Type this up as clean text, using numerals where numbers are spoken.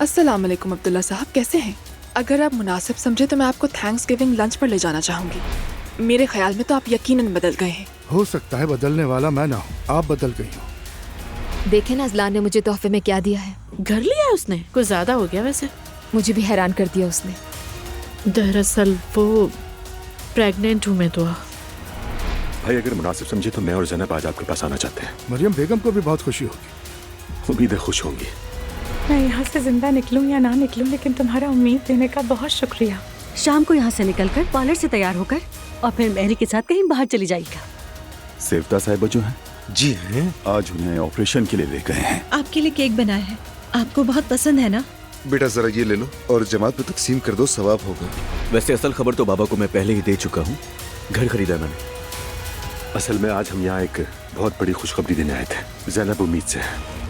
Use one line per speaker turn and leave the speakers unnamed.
अस्सलाम वालेकुम अब्दुल्ला साहब, कैसे हैं? अगर आप मुनासिब समझे तो मैं आपको थैंक्स गिविंग लंच पर ले जाना चाहूँगी। मेरे ख्याल में तो आप यकीनन बदल गए हैं।
हो सकता है बदलने वाला मैं ना हूँ, आप बदल गई हो।
देखे ना अजलान ने मुझे तोहफे में क्या दिया है।
घर लिया उसने, कुछ ज्यादा हो गया वैसे।
मुझे भी हैरान कर दिया उसने।
दरअसल वो प्रेग्नेंट हूँ मैं तो।
भाई अगर मुनासिब समझे तो मैं और ज़ैनब आज आपके पास आना चाहते हैं।
मरियम बेगम को भी बहुत खुशी होगी।
उम्मीद है खुश होंगी।
मैं यहाँ से जिंदा निकलूँ या ना निकलूँ, लेकिन तुम्हारा उम्मीद देने का बहुत शुक्रिया।
शाम को यहाँ से निकलकर पार्लर से तैयार होकर और फिर मेहरी के साथ कहीं बाहर चली जाएगा।
सेवता साहिबा जो हैं? जी हैं। आज उन्हें ऑपरेशन के लिए ले गए हैं।
आपके लिए केक बनाया है, आपको बहुत पसंद है ना?
बेटा जरा ये ले लो और जमात में तकसीम कर दो, सवाब होगा।
वैसे असल खबर तो बाबा को मैं पहले ही दे चुका हूँ। घर खरीदा मैंने। असल में आज हम यहाँ एक बहुत बड़ी खुशखबरी देने आए थे। ज़ैनब उम्मीद से है।